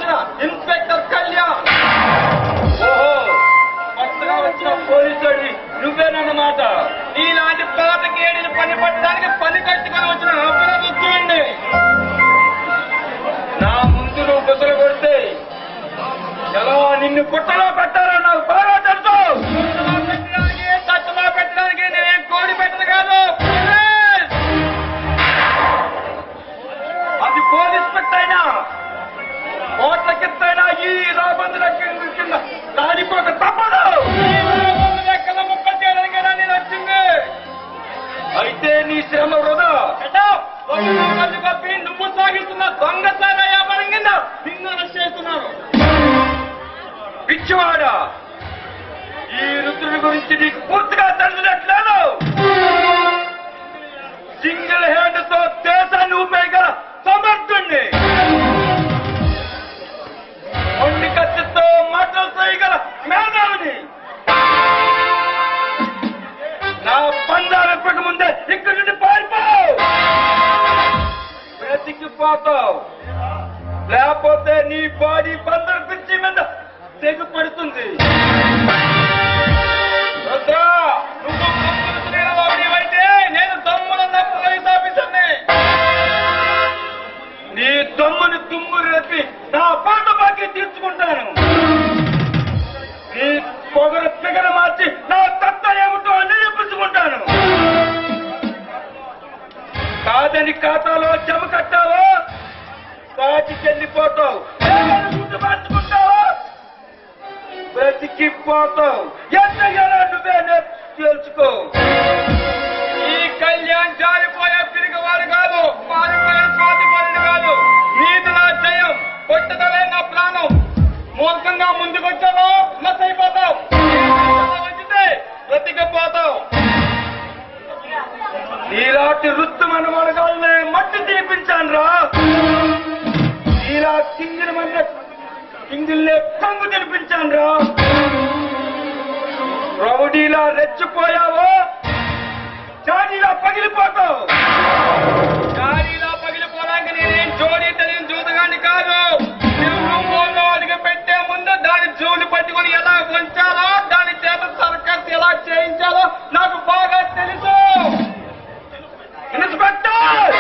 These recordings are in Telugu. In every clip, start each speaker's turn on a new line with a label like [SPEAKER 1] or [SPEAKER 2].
[SPEAKER 1] వచ్చిన ఇన్స్పెక్టర్ కళ్యాణ్. ఓహో, కొత్తగా వచ్చిన పోలీసుడి నువ్వేనన్నమాట. నీలాంటి పాతకేడిని పని పట్టడానికి పని కట్టుకొని వచ్చిన అభినందించండి. నా ముందు నువ్వు బుసలు కొడితే ఎలా నిన్ను పుట్టలో పెట్టాలో నాకు బాగా తెలుసు. పెట్టడానికి తట్టులో పెట్టడానికి నేనేం కోడి పెట్టదు కాదు. అది పోలీస్ పెట్టైనా కోట్ల కిందైనా ఈ రాబందు కింద దానిపోక తప్పదు. లెక్కల ముక్క చేయడానికైనా నేను వచ్చింది. అయితే నీ శ్రమ వృధా. కప్పి నువ్వు సాగిస్తున్న దొంగతన వ్యాపారం కింద నిన్ను అరెస్ట్ చేస్తున్నారు. పిచ్చివాడా, ఈ రుద్రుడి గురించి నీకు పూర్తిగా తెలిసినట్లేదు. సింగిల్ హ్యాండ్ తో దేశాన్ని ఊపేయగల సమర్థుణ్ణి, ఒంటి ఖర్చుతో మాటలు చేయగల మేధావిని. నా పందాలెప్పక ముందే ఇక్కడి నుండి పారిపోవు. బ్రతికిపోతావు, లేకపోతే నీ బాడీ బందరు పిచ్చి మీద తెగుపడుతుంది. నువ్వు అయితే నేను దమ్మున పోలీస్ ఆఫీసర్ని. నీ దమ్ముని తుమ్ము రేపి నా పాట బాకీ తీర్చుకుంటాను. నీ పొగరు పిగర మార్చి నా తత్త ఏమిటో అన్ని చెప్పించుకుంటాను. కాదని ఖాతాలో జమ కట్టావో దాటికి వెళ్ళిపోతావు. గుర్తు మార్చుకుంటావో బ్రతికిపోతావు. ఎంతగానో నువ్వే తెలుసుకో. ఈ కళ్యాణ్ జారిపోయే తిరిగివాడు కాదు, పారిపోయే స్వాతిపరుడు కాదు. నీది నా జయం, కొట్టదలే నా ప్రాణం. మూర్ఖంగా ముందుకొచ్చావో నస్ అయిపోతావు, వచ్చితే బ్రతికిపోతావు. నీలాంటి రుత్తుమని వడగాలనే మట్టి తీపించాను రా. నీలా కింగిన మన కింగిల్లే కంగు తినిపించాను రా. రౌడీలా రెచ్చిపోయావో జాడీలా పగిలిపోతావు. జాడీలా పగిలిపోవడానికి నేనేం జోడీ తెలియని జూతగాని కాదు. నువ్వు అడిగి పెట్టే ముందు దాని జోలు పట్టుకుని ఎలా ఉంచాలో, దాని చేత సర్కస్ ఎలా చేయించాలో నాకు బాగా తెలుసు. ఇన్స్పెక్టర్,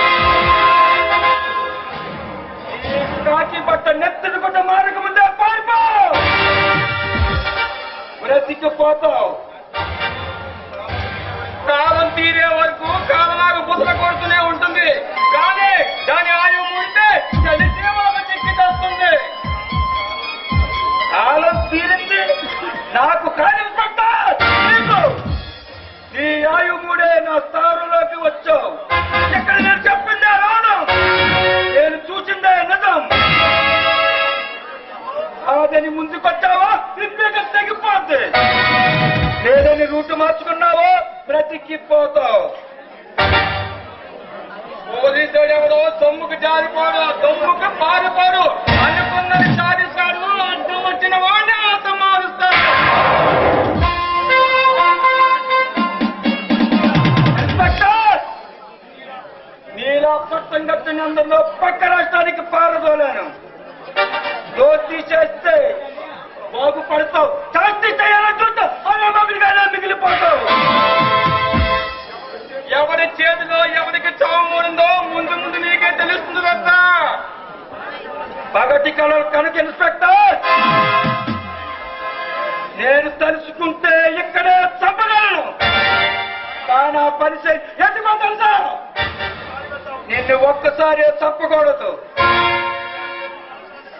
[SPEAKER 1] కాకి బట్ట నెత్తుకుంటే మారక ముందే పారిపో. బ్రతికిపోతావు. కాలం తీరే వరకు కాలనాగు బుసలు కొడుతూనే ఉంటుంది. కానీ దాని ఆయువు ఉంటే చలిసేవలకు చిక్కి చేస్తుంది. కాలం తీరింది నాకు కాదు ఇన్స్పెక్టర్. నీ ఆయువు మూడే నా స్థానంలోకి వచ్చావు. ఇక్కడ నేను చెప్పిందే రాను, నేను చూసిందే నిజం. కాదని ముందుకొచ్చావా నిప్పేక తెగిపోద్ది. లేదని రూటు మార్చుకున్నావో బ్రతికిపోతావు. పోలీసుడు ఎవరో దొమ్ముకు జారిపోడు, దొమ్ముకు పారిపోడు. అనుకున్నది సాధిస్తాడు, అడ్డం వచ్చిన వాడిని అర్థం మారుస్తాడు. ఇన్స్పెక్టర్, నీలా కొత్త గట్టినందులో పక్క రాష్ట్రానికి పారదోలాను. దోస్తీ చేస్తే బాగుపడతావు, శాస్తి చేయాలని చూస్తే అనామకులుగానే మిగిలిపోతావు. ఎవరి చేతిలో ఎవరికి చావు మూడిందో ముందు ముందు నీకే తెలుస్తుంది కదా. పగటి కళలు కనుక ఇన్స్పెక్టర్, నేను తలుచుకుంటే ఇక్కడే చంపగలను. కానీ ఆ పని ఎందుకో తెలుసా, నిన్ను ఒక్కసారి చంపకూడదు.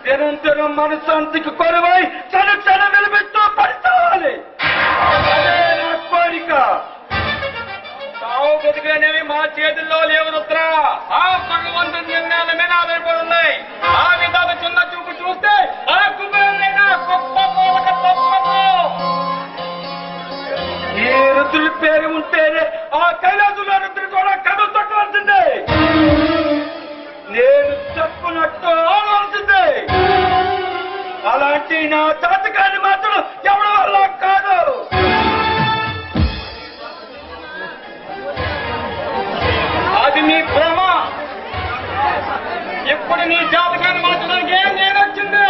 [SPEAKER 1] నిరంతరం మనశ్శాంతికి కొరవై క్షణ నిలబెడుతూ పడుకోవాలి. అదే నా కోరిక. తావు బతుకులనేవి మా చేతుల్లో లేవు రుద్రా. ఆ భగవంతుని నిర్ణయాల మీద ఆధారపడి ఉన్నాయి. ఆ విధాలు చిన్న చూపు చూస్తే ఆ కుబేరులైనా గొప్ప పోలక తప్పదు. ఈ రుద్రుడి పేరు ఉంటేనే ఆ కైలాసులో రుద్రుడు కూడా కథలు తొక్కవలసిందే. నేను చెప్పునట్టు ఆలోచిందే. అలాంటి నా జాతకాన్ని మాత్రం ఎవరి వల్ల కాదు. అది నీ భ్రమ. ఇప్పుడు నీ జాతకాన్ని మార్చడానికి ఏం నేనొచ్చింది.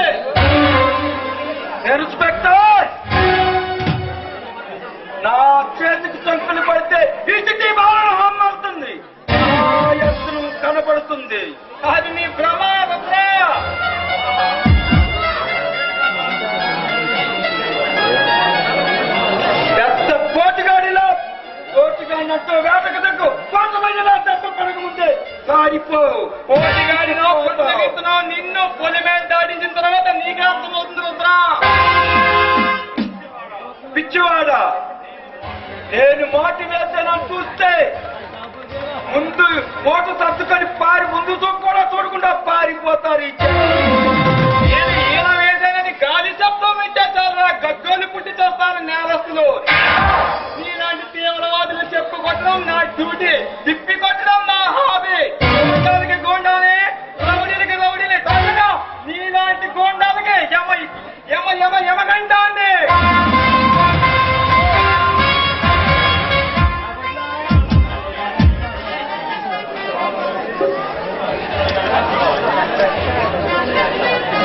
[SPEAKER 1] ఇన్స్పెక్టర్, నా చేతికి చంకులు పడితే ఈ చిట్టి బాగా హమ్మవుతుంది, ఎత్తును కనపడుతుంది. అది నీ ప్రమాదం. పెద్ద పోటుగాడిలో పోటుగాడినట్టు వేటకు దగ్గు కొంతమందిలా దెబ్బ పడకముందే పారిపో. పోటుగాడిలో కొనసాగిస్తున్నావు, నిన్ను పొలి మీద దాటించిన తర్వాత నీకే అర్థమవుతుంది రుద్రా. పిచ్చివాడా, నేను మోటి వేసానని చూస్తే ముందు మోటు సర్దుకొని ముందు కూడా చూడకుండా పారిపోతారు. నేను ఈల వేసానని గాలి శబ్దం ఇచ్చేస్తారా, గగ్గోలు పుట్టి చేస్తాను నేరస్తులు. నీలాంటి తీవ్రవాదులు చెప్పు కొట్టడం నా డ్యూటీ, తిప్పి కొట్టడం నా హాబీ. గోండాలకి గోండాలే, రౌడీలకి రౌడీలే తగ్గడం నీలాంటి గోండాలకి యమగంటాండి.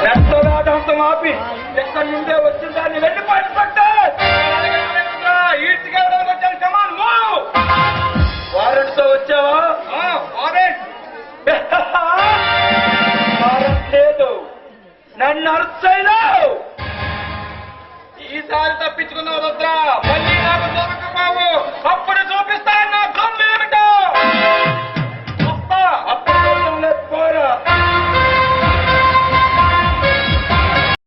[SPEAKER 1] నెత్తలాటంతో ఆపి ఎక్కడి నుండే వచ్చిన దాన్ని వెళ్ళిపోయి ఈడ్చికెళ్ళడానికి వచ్చాను. Come on move. వారెంట్తో వచ్చావా? వారెంట్ లేదు, నన్ను అరెస్ట్ చేయలేవు. ఈసారి తప్పించుకున్నావు రుద్రా.